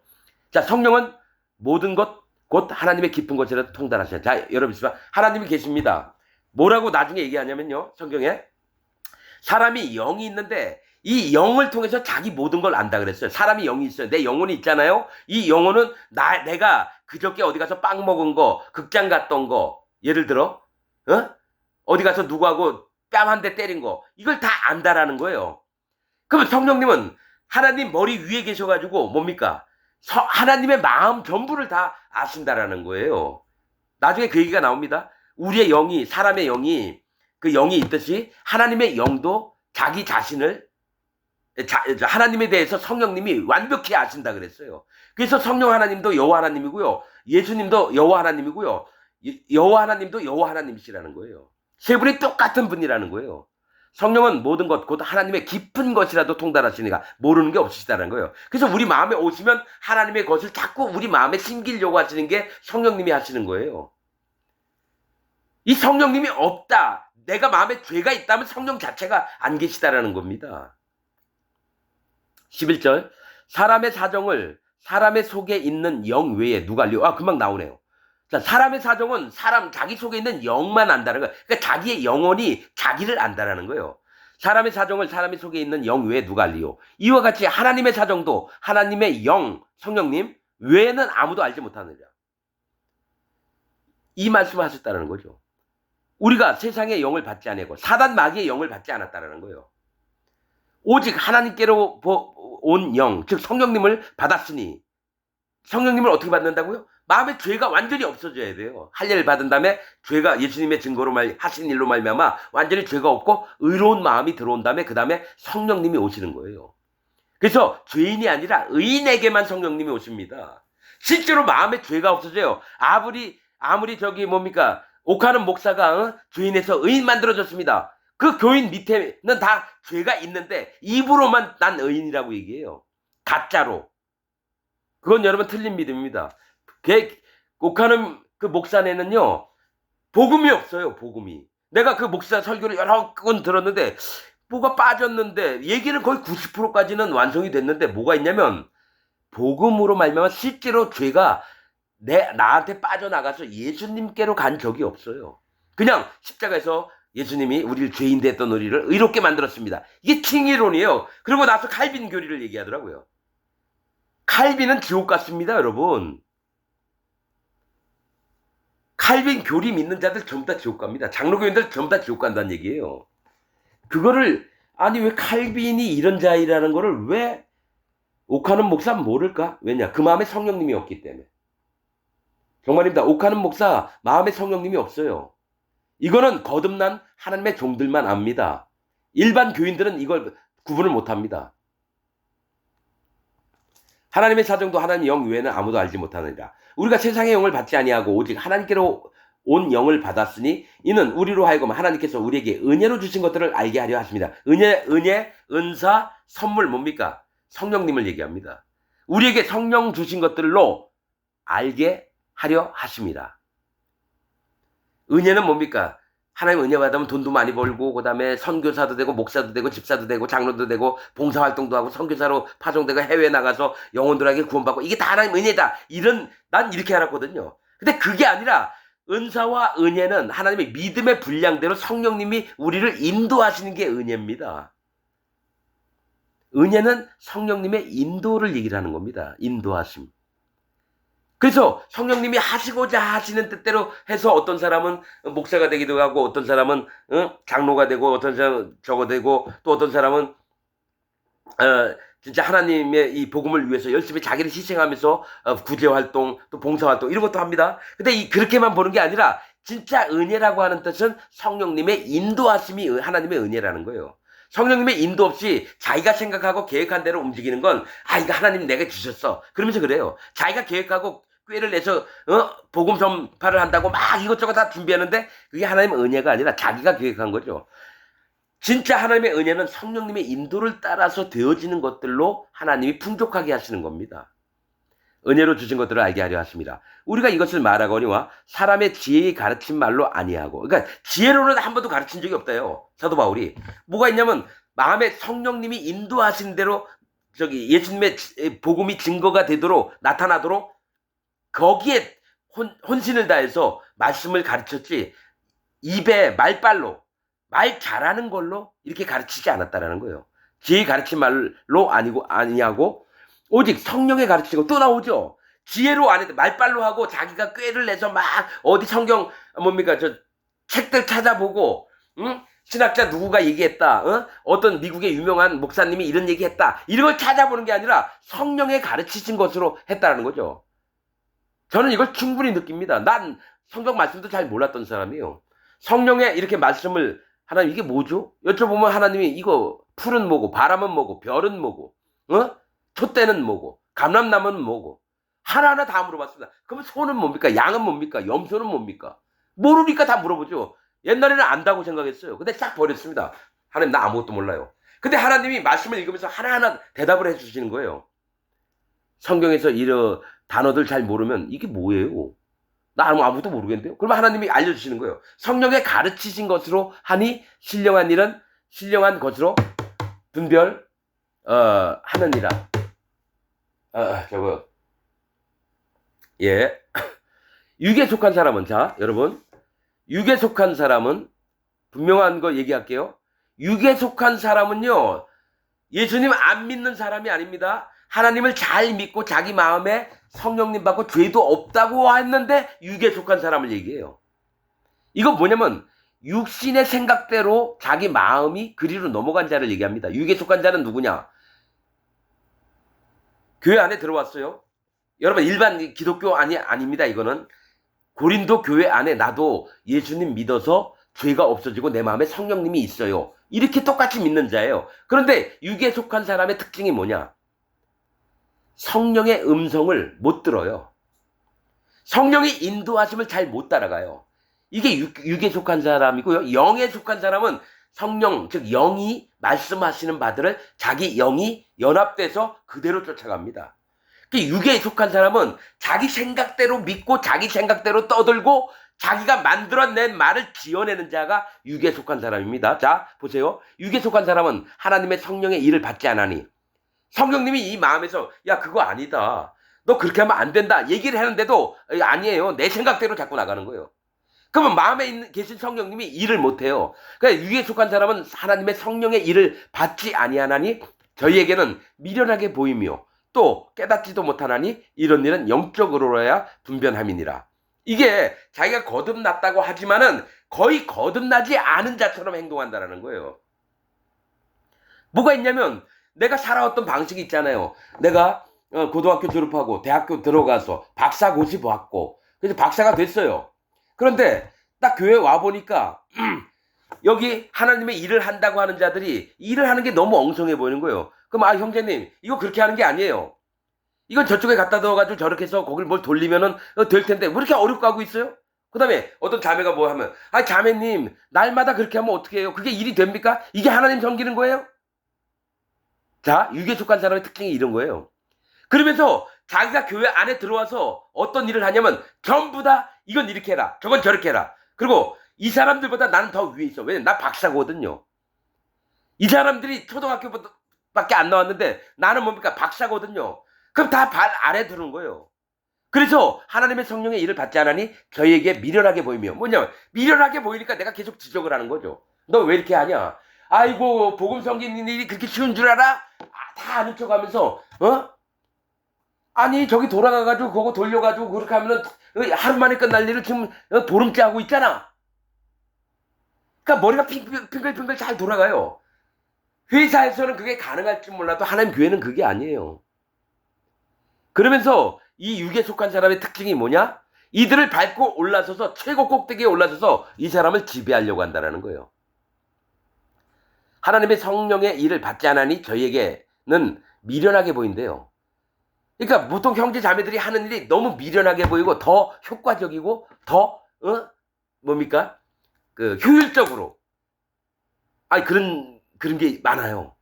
자, 성령은 모든 것 곧 하나님의 깊은 것이라도 통달하시는. 자, 여러분 하나님이 계십니다. 뭐라고 나중에 얘기하냐면요. 성경에 사람이 영이 있는데 이 영을 통해서 자기 모든 걸 안다 그랬어요. 사람이 영이 있어요. 내 영혼이 있잖아요. 이 영혼은 내가 그저께 어디 가서 빵 먹은 거, 극장 갔던 거, 예를 들어 어디 가서 누구하고 뺨 한 대 때린 거, 이걸 다 안다라는 거예요. 그러면 성령님은 하나님 머리 위에 계셔가지고 뭡니까? 하나님의 마음 전부를 다 아신다라는 거예요. 나중에 그 얘기가 나옵니다. 우리의 영이, 사람의 영이, 그 영이 있듯이 하나님의 영도 자기 자신을 하나님에 대해서 성령님이 완벽히 아신다 그랬어요. 그래서 성령 하나님도 여호와 하나님이고요. 예수님도 여호와 하나님이고요. 여호와 하나님도 여호와 하나님이시라는 거예요. 세 분이 똑같은 분이라는 거예요. 성령은 모든 것, 곧 하나님의 깊은 것이라도 통달하시니까 모르는 게 없으시다는 거예요. 그래서 우리 마음에 오시면 하나님의 것을 자꾸 우리 마음에 심기려고 하시는 게 성령님이 하시는 거예요. 이 성령님이 없다. 내가 마음에 죄가 있다면 성령 자체가 안 계시다라는 겁니다. 11절. 사람의 사정을 사람의 속에 있는 영 외에 누가 알려? 금방 나오네요. 자, 사람의 사정은 자기 속에 있는 영만 안다는 거예요. 그러니까 자기의 영혼이 자기를 안다라는 거예요. 사람의 사정을 사람의 속에 있는 영 외에 누가 알리요? 이와 같이 하나님의 사정도 하나님의 영, 성령님 외에는 아무도 알지 못하느니라. 이 말씀을 하셨다는 거죠. 우리가 세상의 영을 받지 않고 사단 마귀의 영을 받지 않았다는 거예요. 오직 하나님께로 온 영, 즉 성령님을 받았으니 성령님을 어떻게 받는다고요? 마음에 죄가 완전히 없어져야 돼요. 할례를 받은 다음에 죄가 예수님의 증거로 하신 일로 말미암아 완전히 죄가 없고 의로운 마음이 들어온 다음에 그 다음에 성령님이 오시는 거예요. 그래서 죄인이 아니라 의인에게만 성령님이 오십니다. 실제로 마음에 죄가 없어져요. 아무리 저기 뭡니까 옥하는 목사가 죄인에서 의인 만들어졌습니다. 그 교인 밑에는 다 죄가 있는데 입으로만 난 의인이라고 얘기해요. 가짜로. 그건 여러분 틀린 믿음입니다. 옥하는 그 목사네는요 복음이 없어요. 복음이. 내가 그 목사 설교를 여러 건 들었는데 뭐가 빠졌는데 얘기는 거의 90%까지는 완성이 됐는데 뭐가 있냐면 복음으로 말미암아 실제로 죄가 나한테 빠져나가서 예수님께로 간 적이 없어요. 그냥 십자가에서 예수님이 우리를 죄인 됐던 우리를 의롭게 만들었습니다. 이게 칭의론이에요. 그리고 나서 칼빈 교리를 얘기하더라고요. 칼빈은 지옥 갔습니다, 여러분. 칼빈 교리 믿는 자들 전부 다 지옥 갑니다. 장로교인들 전부 다 지옥 간다는 얘기예요. 그거를 아니 왜 칼빈이 이런 자이라는 거를 왜 옥하는 목사는 모를까? 왜냐? 그 마음에 성령님이 없기 때문에. 정말입니다. 옥하는 목사 마음에 성령님이 없어요. 이거는 거듭난 하나님의 종들만 압니다. 일반 교인들은 이걸 구분을 못합니다. 하나님의 사정도 하나님 영 외에는 아무도 알지 못하느니라. 우리가 세상의 영을 받지 아니하고 오직 하나님께로 온 영을 받았으니 이는 우리로 하여금 하나님께서 우리에게 은혜로 주신 것들을 알게 하려 하십니다. 은혜, 은사, 선물 뭡니까? 성령님을 얘기합니다. 우리에게 성령 주신 것들로 알게 하려 하십니다. 은혜는 뭡니까? 하나님 은혜 받으면 돈도 많이 벌고 그 다음에 선교사도 되고 목사도 되고 집사도 되고 장로도 되고 봉사활동도 하고 선교사로 파송되고 해외에 나가서 영혼들에게 구원받고 이게 다 하나님 은혜다. 난 이렇게 알았거든요. 근데 그게 아니라 은사와 은혜는 하나님의 믿음의 분량대로 성령님이 우리를 인도하시는 게 은혜입니다. 은혜는 성령님의 인도를 얘기를 하는 겁니다. 인도하심. 그래서 성령님이 하시고자 하시는 뜻대로 해서 어떤 사람은 목사가 되기도 하고 어떤 사람은 장로가 되고 어떤 사람은 저거 되고 또 어떤 사람은 진짜 하나님의 이 복음을 위해서 열심히 자기를 희생하면서 구제활동 또 봉사활동 이런 것도 합니다. 근데 그렇게만 보는 게 아니라 진짜 은혜라고 하는 뜻은 성령님의 인도하심이 하나님의 은혜라는 거예요. 성령님의 인도 없이 자기가 생각하고 계획한 대로 움직이는 건 이거 하나님 내가 주셨어 그러면서 그래요. 자기가 계획하고 꾀를 내서 복음 전파를 한다고 막 이것저것 다 준비하는데 그게 하나님의 은혜가 아니라 자기가 계획한 거죠. 진짜 하나님의 은혜는 성령님의 인도를 따라서 되어지는 것들로 하나님이 풍족하게 하시는 겁니다. 은혜로 주신 것들을 알게 하려 하십니다. 우리가 이것을 말하거니와 사람의 지혜의 가르친 말로 아니하고 그러니까 지혜로는 한 번도 가르친 적이 없다요. 사도 바울이. 뭐가 있냐면 마음에 성령님이 인도하신 대로 예수님의 복음이 증거가 되도록 나타나도록 거기에 혼신을 다해서 말씀을 가르쳤지 입에 말빨로 말 잘하는 걸로 이렇게 가르치지 않았다라는 거예요. 지혜의 가르친 말로 아니하고 오직 성령의 가르치고 또 나오죠. 지혜로 안 해도 말빨로 하고 자기가 꾀를 내서 막 어디 성경 뭡니까 저 책들 찾아보고 신학자 누구가 얘기했다. 어떤 미국의 유명한 목사님이 이런 얘기했다. 이런 걸 찾아보는 게 아니라 성령의 가르치신 것으로 했다는 거죠. 저는 이걸 충분히 느낍니다. 난 성경 말씀도 잘 몰랐던 사람이에요. 성령의 이렇게 말씀을 하나님 이게 뭐죠? 여쭤보면 하나님이 이거 풀은 뭐고 바람은 뭐고 별은 뭐고 촛대는 뭐고 감람나무는 뭐고 하나하나 다 물어봤습니다. 그럼 소는 뭡니까? 양은 뭡니까? 염소는 뭡니까? 모르니까 다 물어보죠. 옛날에는 안다고 생각했어요. 근데 싹 버렸습니다. 하나님 나 아무것도 몰라요. 근데 하나님이 말씀을 읽으면서 하나하나 대답을 해주시는 거예요. 성경에서 이런 단어들 잘 모르면 이게 뭐예요? 나 아무것도 모르겠는데요? 그러면 하나님이 알려주시는 거예요. 성령에 가르치신 것으로 하니 신령한 일은 신령한 것으로 분별 하느니라. 예. 육에 속한 사람은 자 여러분 육에 속한 사람은 분명한 거 얘기할게요. 육에 속한 사람은요 예수님 안 믿는 사람이 아닙니다. 하나님을 잘 믿고 자기 마음에 성령님 받고 죄도 없다고 했는데 육에 속한 사람을 얘기해요. 이건 뭐냐면 육신의 생각대로 자기 마음이 그리로 넘어간 자를 얘기합니다. 육에 속한 자는 누구냐? 교회 안에 들어왔어요. 여러분 일반 기독교 아닙니다. 이거는 고린도 교회 안에 나도 예수님 믿어서 죄가 없어지고 내 마음에 성령님이 있어요. 이렇게 똑같이 믿는 자예요. 그런데 육에 속한 사람의 특징이 뭐냐? 성령의 음성을 못 들어요. 성령의 인도하심을 잘 못 따라가요. 이게 육에 속한 사람이고요. 영에 속한 사람은 성령, 즉 영이 말씀하시는 바들을 자기 영이 연합돼서 그대로 쫓아갑니다. 육에 속한 사람은 자기 생각대로 믿고 자기 생각대로 떠들고 자기가 만들어낸 말을 지어내는 자가 육에 속한 사람입니다. 자, 보세요. 육에 속한 사람은 하나님의 성령의 일을 받지 않으니 성령님이 이 마음에서 야 그거 아니다. 너 그렇게 하면 안 된다. 얘기를 하는데도 아니에요. 내 생각대로 자꾸 나가는 거예요. 그러면 마음에 계신 성령님이 일을 못해요. 그러니까 육에 속한 사람은 하나님의 성령의 일을 받지 아니하나니 저희에게는 미련하게 보이며 또 깨닫지도 못하나니 이런 일은 영적으로야 분변함이니라. 이게 자기가 거듭났다고 하지만은 거의 거듭나지 않은 자처럼 행동한다는 거예요. 뭐가 있냐면 내가 살아왔던 방식이 있잖아요. 내가 고등학교 졸업하고 대학교 들어가서 박사고시 받고 그래서 박사가 됐어요. 그런데 딱 교회 와보니까 여기 하나님의 일을 한다고 하는 자들이 일을 하는 게 너무 엉성해 보이는 거예요. 그럼 형제님 이거 그렇게 하는 게 아니에요. 이건 저쪽에 갖다 넣어가지고 저렇게 해서 거길 뭘 돌리면은 될 텐데 왜 이렇게 어렵게 하고 있어요? 그 다음에 어떤 자매가 뭐 하면 자매님 날마다 그렇게 하면 어떻게 해요? 그게 일이 됩니까? 이게 하나님 섬기는 거예요? 자, 육에 속한 사람의 특징이 이런 거예요. 그러면서 자기가 교회 안에 들어와서 어떤 일을 하냐면 전부 다 이건 이렇게 해라 저건 저렇게 해라. 그리고 이 사람들보다 나는 더 위에 있어. 왜냐면 나 박사거든요. 이 사람들이 초등학교밖에 안 나왔는데 나는 뭡니까? 박사거든요. 그럼 다 발 아래 두는 거예요. 그래서 하나님의 성령의 일을 받지 않으니 저희에게 미련하게 보이며 뭐냐면 미련하게 보이니까 내가 계속 지적을 하는 거죠. 너 왜 이렇게 하냐? 아이고 복음 섬기는 일이 그렇게 쉬운 줄 알아? 다 아는 척하면서 아니 저기 돌아가가지고 그거 돌려가지고 그렇게 하면은 하루 만에 끝날 일을 지금 보름째 하고 있잖아. 그러니까 머리가 핑글핑글 잘 돌아가요. 회사에서는 그게 가능할지 몰라도 하나님 교회는 그게 아니에요. 그러면서 이 육에 속한 사람의 특징이 뭐냐? 이들을 밟고 올라서서 최고 꼭대기에 올라서서 이 사람을 지배하려고 한다는 거예요. 하나님의 성령의 일을 받지 않으니 저희에게는 미련하게 보인대요. 그러니까 보통 형제 자매들이 하는 일이 너무 미련하게 보이고 더 효과적이고 더 뭡니까? 그 효율적으로 그런 게 많아요.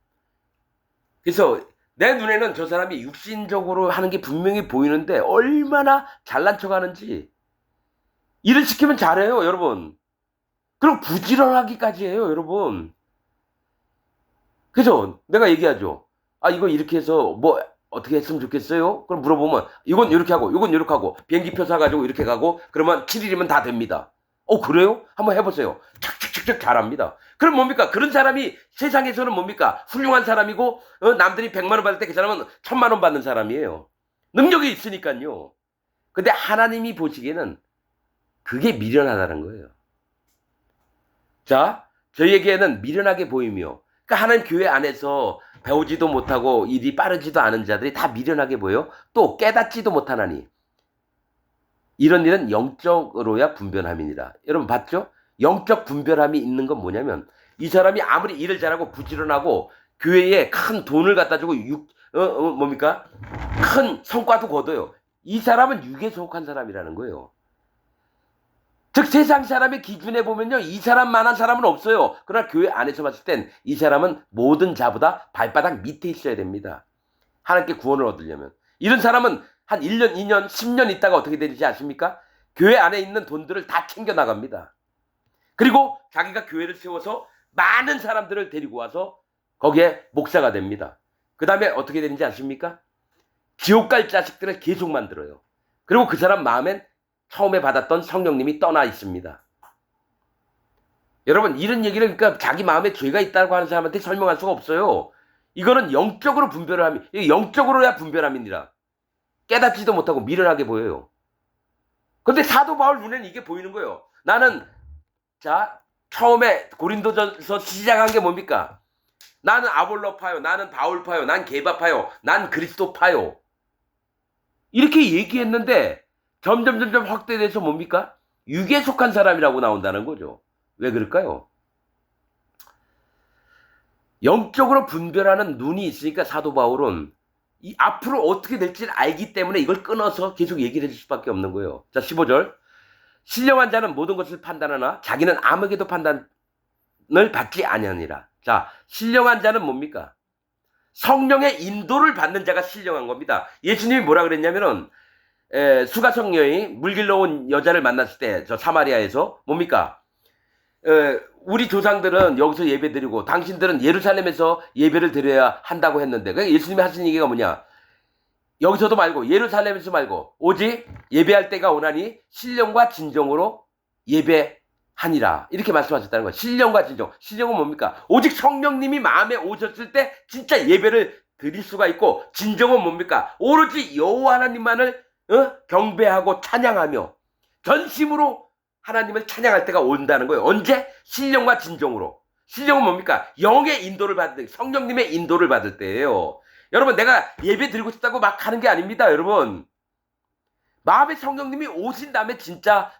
그래서 내 눈에는 저 사람이 육신적으로 하는 게 분명히 보이는데 얼마나 잘난 척 하는지. 일을 시키면 잘해요, 여러분. 그럼 부지런하기까지 해요, 여러분. 그래서 내가 얘기하죠. 이거 이렇게 해서 뭐 어떻게 했으면 좋겠어요? 그럼 물어보면 이건 이렇게 하고 이건 이렇게 하고 비행기표 사가지고 이렇게 가고 그러면 7일이면 다 됩니다. 그래요? 한번 해보세요. 착착착착 잘합니다. 그럼 뭡니까? 그런 사람이 세상에서는 뭡니까? 훌륭한 사람이고 남들이 100만 원 받을 때 그 사람은 1000만 원 받는 사람이에요. 능력이 있으니까요. 근데 하나님이 보시기에는 그게 미련하다는 거예요. 자, 저희에게는 미련하게 보이며 그러니까 하나님 교회 안에서 배우지도 못하고 일이 빠르지도 않은 자들이 다 미련하게 보여 또 깨닫지도 못하나니 이런 일은 영적으로야 분별함이니라. 여러분 봤죠? 영적 분별함이 있는 건 뭐냐면 이 사람이 아무리 일을 잘하고 부지런하고 교회에 큰 돈을 갖다 주고 뭡니까? 큰 성과도 거둬요. 이 사람은 육에 속한 사람이라는 거예요. 즉 세상 사람의 기준에 보면요 이 사람만한 사람은 없어요. 그러나 교회 안에서 봤을 땐 이 사람은 모든 자보다 발바닥 밑에 있어야 됩니다. 하나님께 구원을 얻으려면. 이런 사람은 한 1년, 2년, 10년 있다가 어떻게 되는지 아십니까? 교회 안에 있는 돈들을 다 챙겨나갑니다. 그리고 자기가 교회를 세워서 많은 사람들을 데리고 와서 거기에 목사가 됩니다. 그 다음에 어떻게 되는지 아십니까? 지옥 갈 자식들을 계속 만들어요. 그리고 그 사람 마음엔 처음에 받았던 성령님이 떠나 있습니다. 여러분 이런 얘기를 그러니까 자기 마음에 죄가 있다고 하는 사람한테 설명할 수가 없어요. 이거는 영적으로 분별함이 영적으로야 분별함이니라. 깨닫지도 못하고 미련하게 보여요. 근데 사도 바울 눈에는 이게 보이는 거예요. 나는 자 처음에 고린도전서 시작한 게 뭡니까? 나는 아볼로파요, 나는 바울파요, 난 게바파요, 난 그리스도파요. 이렇게 얘기했는데 점점 확대돼서 뭡니까? 육에 속한 사람이라고 나온다는 거죠. 왜 그럴까요? 영적으로 분별하는 눈이 있으니까 사도 바울은 이 앞으로 어떻게 될지를 알기 때문에 이걸 끊어서 계속 얘기를 해줄 수밖에 없는 거예요. 자, 15절. 신령한 자는 모든 것을 판단하나 자기는 아무에게도 판단을 받지 아니하니라. 자, 신령한 자는 뭡니까? 성령의 인도를 받는 자가 신령한 겁니다. 예수님이 뭐라 그랬냐면은 수가성 여인이 물 길러 온 여자를 만났을 때 저 사마리아에서 뭡니까? 우리 조상들은 여기서 예배 드리고 당신들은 예루살렘에서 예배를 드려야 한다고 했는데 그러니까 예수님이 하신 얘기가 뭐냐? 여기서도 말고 예루살렘에서 말고 오직 예배할 때가 오나니 신령과 진정으로 예배하니라 이렇게 말씀하셨다는 거예요. 신령과 진정. 신령은 뭡니까? 오직 성령님이 마음에 오셨을 때 진짜 예배를 드릴 수가 있고 진정은 뭡니까? 오로지 여호와 하나님만을 경배하고 찬양하며 전심으로 하나님을 찬양할 때가 온다는 거예요. 언제? 신령과 진정으로. 신령은 뭡니까? 영의 인도를 받을 때, 성령님의 인도를 받을 때예요. 여러분, 내가 예배 드리고 싶다고 막 하는 게 아닙니다, 여러분. 마음에 성령님이 오신 다음에 진짜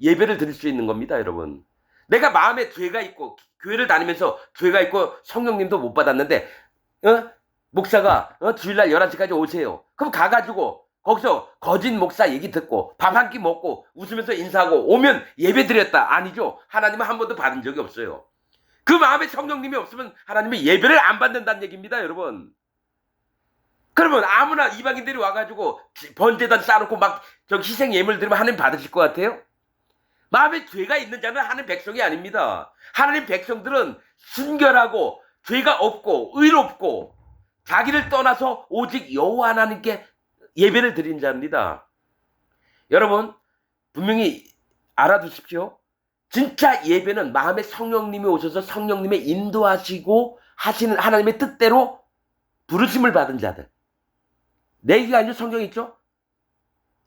예배를 드릴 수 있는 겁니다, 여러분. 내가 마음에 죄가 있고 교회를 다니면서 죄가 있고 성령님도 못 받았는데 목사가 주일날 11시까지 오세요. 그럼 가가지고 거기서 거짓 목사 얘기 듣고 밥 한 끼 먹고 웃으면서 인사하고 오면 예배 드렸다. 아니죠. 하나님은 한 번도 받은 적이 없어요. 그 마음에 성령님이 없으면 하나님의 예배를 안 받는다는 얘기입니다, 여러분. 그러면 아무나 이방인들이 와가지고 번제단 쌓아놓고 막 저 희생 예물 드리면 하나님 받으실 것 같아요? 마음에 죄가 있는 자는 하나님 백성이 아닙니다. 하나님 백성들은 순결하고 죄가 없고 의롭고 자기를 떠나서 오직 여호와 하나님께 예배를 드린 자입니다. 여러분 분명히 알아두십시오. 진짜 예배는 마음에 성령님이 오셔서 성령님의 인도하시고 하시는 하나님의 뜻대로 부르심을 받은 자들. 내 얘기가 아니죠. 성경에 있죠.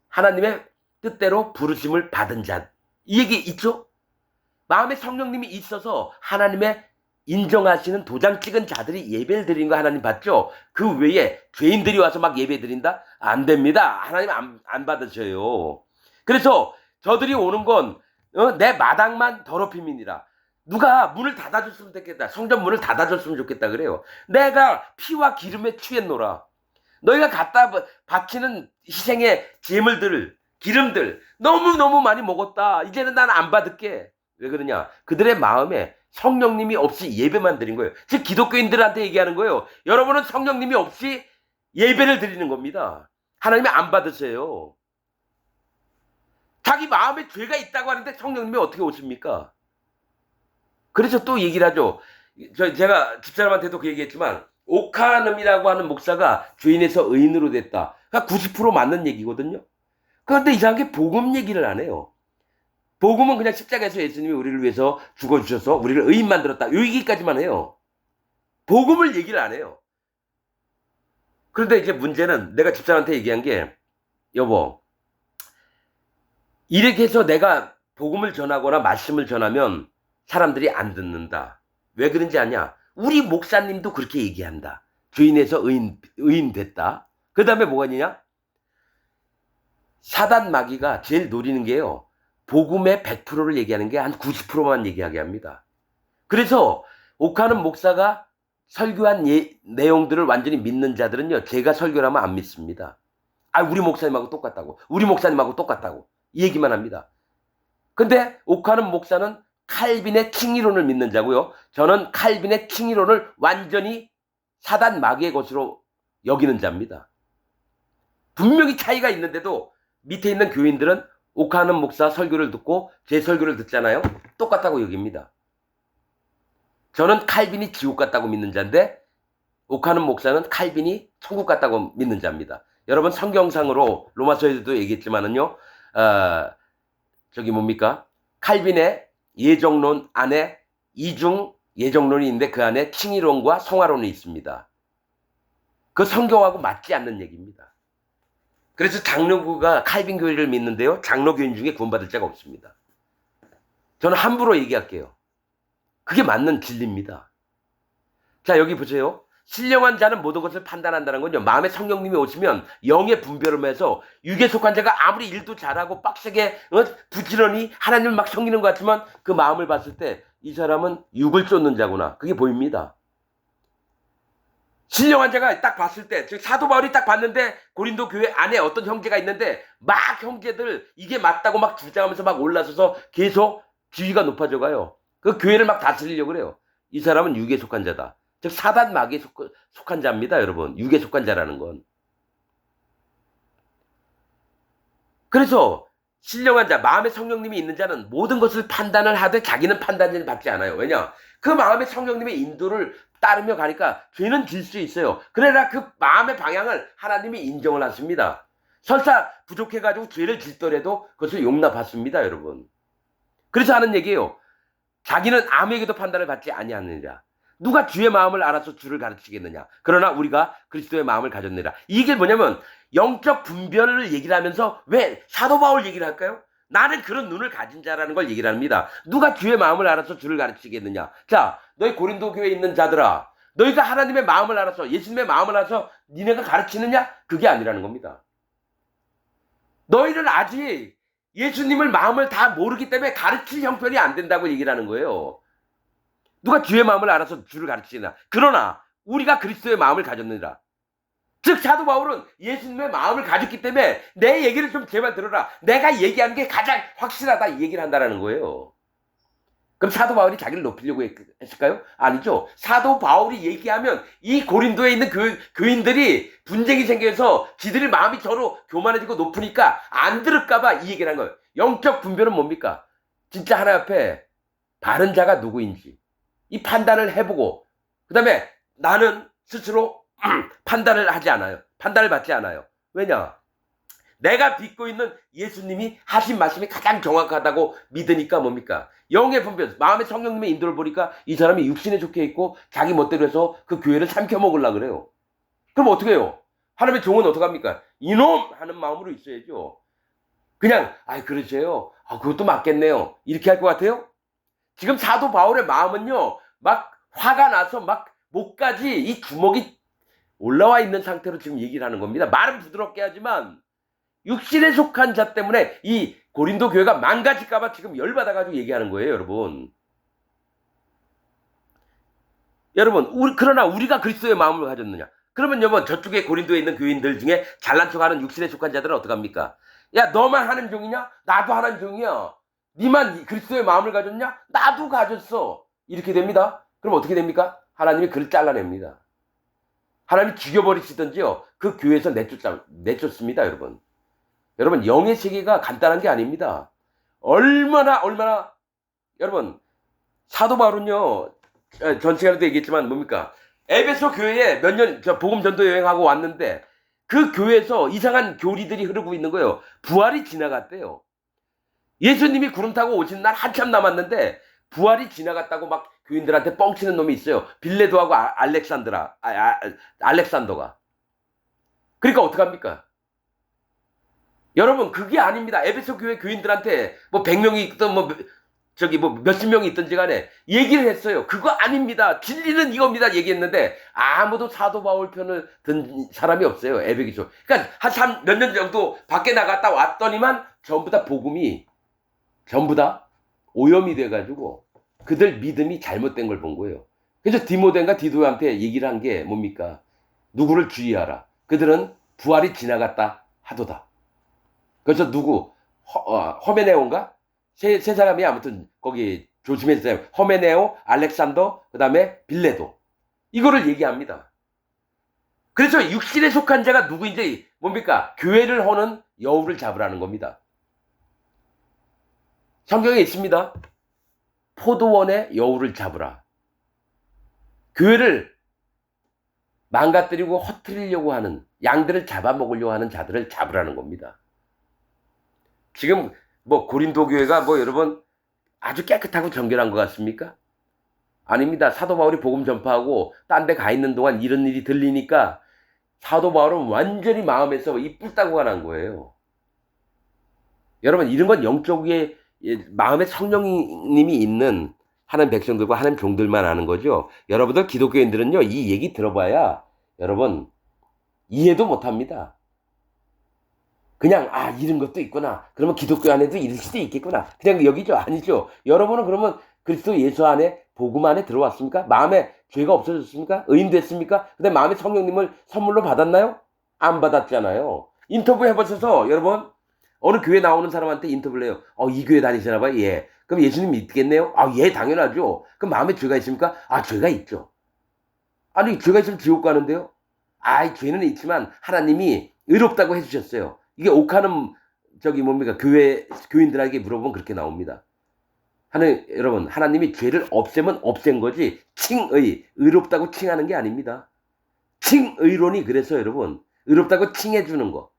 하나님의 뜻대로 부르심을 받은 자. 이 얘기 있죠. 마음에 성령님이 있어서 하나님의 인정하시는 도장 찍은 자들이 예배를 드리는 거 하나님 받죠. 그 외에 죄인들이 와서 막 예배 드린다? 안 됩니다. 하나님 안 받으셔요. 그래서 저들이 오는 건 내 마당만 더럽힘이니라. 누가 문을 닫아줬으면 좋겠다. 성전 문을 닫아줬으면 좋겠다 그래요. 내가 피와 기름에 취했노라. 너희가 갖다 바치는 희생의 제물들, 기름들 너무너무 많이 먹었다. 이제는 난 안 받을게. 왜 그러냐? 그들의 마음에 성령님이 없이 예배만 드린 거예요. 즉 기독교인들한테 얘기하는 거예요. 여러분은 성령님이 없이 예배를 드리는 겁니다. 하나님이 안 받으세요. 자기 마음에 죄가 있다고 하는데 성령님이 어떻게 오십니까? 그래서 또 얘기를 하죠. 제가 집사람한테도 그 얘기했지만 오카눔이라고 하는 목사가 죄인에서 의인으로 됐다. 그러니까 90% 맞는 얘기거든요. 그런데 이상한 게 복음 얘기를 안 해요. 복음은 그냥 십자가에서 예수님이 우리를 위해서 죽어주셔서 우리를 의인 만들었다. 이 얘기까지만 해요. 복음을 얘기를 안 해요. 그런데 이제 문제는 내가 집사람한테 얘기한 게 여보 이렇게 해서 내가 복음을 전하거나 말씀을 전하면 사람들이 안 듣는다. 왜 그런지 아냐? 우리 목사님도 그렇게 얘기한다. 죄인에서 의인 됐다. 그 다음에 뭐가 있냐? 사단 마귀가 제일 노리는 게요. 복음의 100%를 얘기하는 게 한 90%만 얘기하게 합니다. 그래서 오카는 목사가 설교한 내용들을 완전히 믿는 자들은요. 제가 설교를 하면 안 믿습니다. 아, 우리 목사님하고 똑같다고. 우리 목사님하고 똑같다고. 이 얘기만 합니다. 근데 오카는 목사는 칼빈의 칭의론을 믿는 자고요. 저는 칼빈의 칭의론을 완전히 사단 마귀의 것으로 여기는 자입니다. 분명히 차이가 있는데도 밑에 있는 교인들은 오카는 목사 설교를 듣고 제 설교를 듣잖아요. 똑같다고 여깁니다. 저는 칼빈이 지옥 같다고 믿는 자인데 오카는 목사는 칼빈이 천국 같다고 믿는 자입니다. 여러분 성경상으로 로마서에도 얘기했지만은요. 저기 뭡니까? 칼빈의 예정론 안에 이중 예정론이 있는데 그 안에 칭의론과 성화론이 있습니다. 그 성경하고 맞지 않는 얘기입니다. 그래서 장로교가 칼빈 교회를 믿는데요. 장로교인 중에 구원받을 자가 없습니다. 저는 함부로 얘기할게요. 그게 맞는 진리입니다. 자, 여기 보세요. 신령한 자는 모든 것을 판단한다는 건요. 마음에 성령님이 오시면 영의 분별음에서 육에 속한 자가 아무리 일도 잘하고 빡세게 부지런히 하나님을 막 섬기는 것 같지만 그 마음을 봤을 때 이 사람은 육을 쫓는 자구나. 그게 보입니다. 신령한 자가 딱 봤을 때, 즉 사도 바울이 딱 봤는데 고린도 교회 안에 어떤 형제가 있는데 막 형제들 이게 맞다고 막 주장하면서 막 올라서서 계속 지위가 높아져 가요. 그 교회를 막 다스리려고 그래요. 이 사람은 육에 속한 자다. 즉 사단 마귀에 속한 자입니다, 여러분. 육에 속한 자라는 건. 그래서 신령한 자, 마음에 성령님이 있는 자는 모든 것을 판단을 하되 자기는 판단을 받지 않아요. 왜냐? 그 마음에 성령님의 인도를 따르며 가니까 죄는 질 수 있어요. 그러나 그 마음의 방향을 하나님이 인정을 하십니다. 설사 부족해가지고 죄를 짓더라도 그것을 용납하십니다, 여러분. 그래서 하는 얘기예요. 자기는 아무에게도 판단을 받지 아니하느니라. 누가 주의 마음을 알아서 주를 가르치겠느냐. 그러나 우리가 그리스도의 마음을 가졌느니라. 이게 뭐냐면 영적 분별을 얘기를 하면서 왜 사도 바울 얘기를 할까요? 나는 그런 눈을 가진 자라는 걸 얘기를 합니다. 누가 주의 마음을 알아서 주를 가르치겠느냐. 자, 너희 고린도 교회에 있는 자들아, 너희가 하나님의 마음을 알아서 예수님의 마음을 알아서 니네가 가르치느냐? 그게 아니라는 겁니다. 너희는 아직 예수님을 마음을 다 모르기 때문에 가르칠 형편이 안 된다고 얘기를 하는 거예요. 누가 주의 마음을 알아서 주를 가르치나. 그러나 우리가 그리스도의 마음을 가졌느니라. 즉 사도 바울은 예수님의 마음을 가졌기 때문에 내 얘기를 좀 제발 들어라. 내가 얘기하는 게 가장 확실하다 이 얘기를 한다는 거예요. 그럼 사도 바울이 자기를 높이려고 했을까요? 아니죠. 사도 바울이 얘기하면 이 고린도에 있는 교인들이 분쟁이 생겨서 지들이 마음이 서로 교만해지고 높으니까 안 들을까봐 이 얘기를 한 거예요. 영적 분별은 뭡니까? 진짜 하나님 앞에 바른 자가 누구인지 이 판단을 해보고 그 다음에 나는 스스로 판단을 하지 않아요. 판단을 받지 않아요. 왜냐? 내가 믿고 있는 예수님이 하신 말씀이 가장 정확하다고 믿으니까 뭡니까? 영의 분별, 마음의 성령님의 인도를 보니까 이 사람이 육신에 속해 있고 자기 멋대로 해서 그 교회를 삼켜먹으려고 그래요. 그럼 어떻게 해요? 하나님의 종은 어떡합니까? 이놈! 하는 마음으로 있어야죠. 그냥 그러세요. 그것도 맞겠네요. 이렇게 할 것 같아요? 지금 사도 바울의 마음은요. 막 화가 나서 막 목까지 이 주먹이 올라와 있는 상태로 지금 얘기를 하는 겁니다. 말은 부드럽게 하지만 육신에 속한 자 때문에 이 고린도 교회가 망가질까봐 지금 열받아가지고 얘기하는 거예요, 여러분. 여러분, 그러나 우리가 그리스도의 마음을 가졌느냐? 그러면 여러분, 저쪽에 고린도에 있는 교인들 중에 잘난 척하는 육신에 속한 자들은 어떡합니까? 야, 너만 하는 종이냐? 나도 하는 종이야. 니만 그리스도의 마음을 가졌냐? 나도 가졌어. 이렇게 됩니다. 그럼 어떻게 됩니까? 하나님이 그를 잘라냅니다. 하나님이 죽여버리시든지요. 그 교회에서 내쫓습니다, 여러분. 여러분, 영의 세계가 간단한 게 아닙니다. 얼마나 여러분, 사도 바울은요. 전 시간에도 얘기했지만 뭡니까? 에베소 교회에 몇 년 복음 전도 여행하고 왔는데 그 교회에서 이상한 교리들이 흐르고 있는 거예요. 부활이 지나갔대요. 예수님이 구름 타고 오신 날 한참 남았는데 부활이 지나갔다고 막 교인들한테 뻥치는 놈이 있어요. 빌레도하고 알렉산더가. 그러니까 어떡합니까? 여러분, 그게 아닙니다. 에베소 교회 교인들한테 뭐 100명이 있든 뭐 몇십 명이 있든지 간에 얘기를 했어요. 그거 아닙니다. 진리는 이겁니다. 얘기했는데 아무도 사도 바울 편을 든 사람이 없어요. 에베소. 그러니까 한 몇 년 정도 밖에 나갔다 왔더니만 전부 다 복음이 전부 다 오염이 돼가지고 그들 믿음이 잘못된 걸 본 거예요. 그래서 디모데인가 디도한테 얘기를 한 게 뭡니까? 누구를 주의하라. 그들은 부활이 지나갔다 하도다. 그래서 누구? 허메네오인가? 세 사람이 아무튼 거기 조심해주세요. 허메네오, 알렉산더, 그 다음에 빌레도. 이거를 얘기합니다. 그래서 육신에 속한 자가 누구인지 뭡니까? 교회를 허는 여우를 잡으라는 겁니다. 성경에 있습니다. 포도원의 여우를 잡으라. 교회를 망가뜨리고 허트리려고 하는, 양들을 잡아먹으려고 하는 자들을 잡으라는 겁니다. 지금 뭐 고린도 교회가 뭐 여러분 아주 깨끗하고 정결한 것 같습니까? 아닙니다. 사도 바울이 복음 전파하고 딴 데 가 있는 동안 이런 일이 들리니까 사도 바울은 완전히 마음에서 이 뿔따구가 난 거예요. 여러분, 이런 건 영적에 마음에 성령님이 있는 하나님 백성들과 하나님 종들만 아는 거죠. 여러분들 기독교인들은요, 이 얘기 들어봐야 여러분 이해도 못합니다. 그냥 이런 것도 있구나. 그러면 기독교 안에도 이럴 수도 있겠구나. 그냥 여기죠. 아니죠. 여러분은 그러면 그리스도 예수 안에 복음 안에 들어왔습니까? 마음에 죄가 없어졌습니까? 의인됐습니까? 근데 마음에 성령님을 선물로 받았나요? 안 받았잖아요. 인터뷰 해보셔서 여러분 어느 교회 나오는 사람한테 인터뷰를 해요. 이 교회 다니시나 봐요. 예. 그럼 예수님 믿겠네요? 예, 당연하죠. 그럼 마음에 죄가 있습니까? 죄가 있죠. 아니, 죄가 있으면 지옥 가는데요? 죄는 있지만 하나님이 의롭다고 해주셨어요. 이게 옥하는 뭡니까? 교인들에게 물어보면 그렇게 나옵니다. 여러분, 하나님이 죄를 없애면 없앤 거지, 의롭다고 칭하는 게 아닙니다. 칭의론이 그래서 여러분, 의롭다고 칭해주는 거.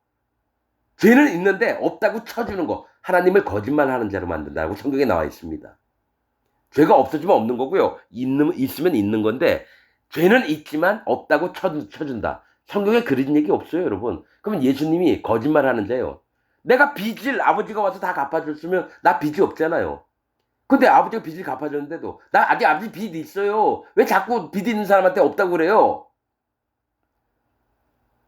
죄는 있는데 없다고 쳐주는 거. 하나님을 거짓말하는 자로 만든다고 성경에 나와 있습니다. 죄가 없어지면 없는 거고요. 있으면 있는 건데, 죄는 있지만 없다고 쳐준다. 성경에 그런 얘기 없어요, 여러분. 그러면 예수님이 거짓말하는 자예요. 내가 빚을 아버지가 와서 다 갚아줬으면 나 빚이 없잖아요. 근데 아버지가 빚을 갚아줬는데도 나 아직 아버지 빚이 있어요. 왜 자꾸 빚 있는 사람한테 없다고 그래요?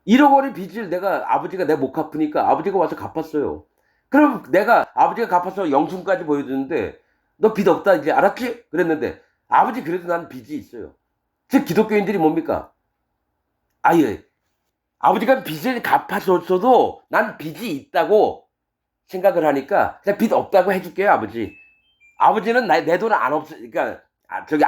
1억 원의 빚을 아버지가 내가 못 갚으니까 아버지가 와서 갚았어요. 그럼 내가 아버지가 갚아서 영수증까지 보여주는데 너 빚 없다 이제 알았지? 그랬는데 아버지 그래도 난 빚이 있어요. 즉 기독교인들이 뭡니까? 예. 아버지가 빚을 갚아줬어도 난 빚이 있다고 생각을 하니까 그냥 빚 없다고 해줄게요, 아버지. 아버지는 내 돈을 그러니까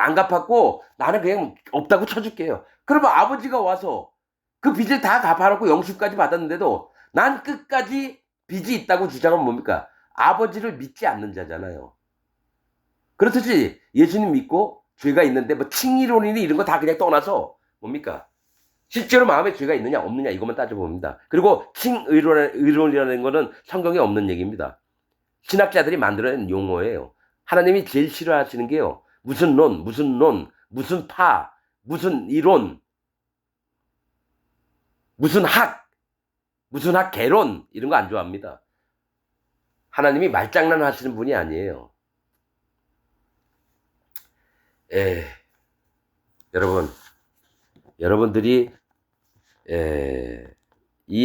안 갚았고 나는 그냥 없다고 쳐줄게요. 그러면 아버지가 와서 그 빚을 다 갚아놓고 영수까지 받았는데도 난 끝까지 빚이 있다고 주장하면 뭡니까? 아버지를 믿지 않는 자잖아요. 그렇듯이 예수님 믿고 죄가 있는데 뭐 칭의론이니 이런 거 다 그냥 떠나서 뭡니까? 실제로 마음에 죄가 있느냐 없느냐 이것만 따져봅니다. 그리고 칭의론이라는 거는 성경에 없는 얘기입니다. 신학자들이 만들어낸 용어예요. 하나님이 제일 싫어하시는 게요. 무슨 론, 무슨 파, 무슨 이론, 무슨 개론 이런 거 안 좋아합니다. 하나님이 말장난 하시는 분이 아니에요. 여러분들이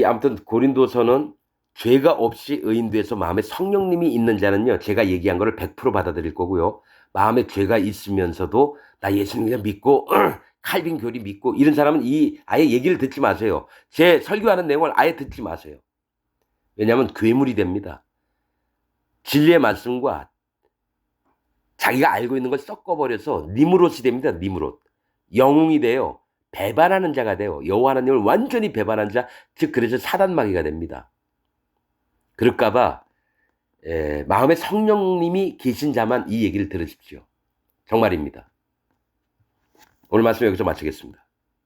아무튼 고린도서는 죄가 없이 의인돼서 마음에 성령님이 있는 자는요, 제가 얘기한 거를 100% 받아들일 거고요. 마음에 죄가 있으면서도 나 예수님 믿고 칼빈 교리 믿고 이런 사람은 아예 얘기를 듣지 마세요. 제 설교하는 내용을 아예 듣지 마세요. 왜냐하면 괴물이 됩니다. 진리의 말씀과 자기가 알고 있는 걸 섞어버려서 니무롯이 됩니다. 니무롯. 영웅이 돼요. 배반하는 자가 돼요. 여호와 하나님을 완전히 배반한 자, 즉 그래서 사단마귀가 됩니다. 그럴까봐 마음에 성령님이 계신 자만 이 얘기를 들으십시오. 정말입니다. 오늘 말씀 여기서 마치겠습니다.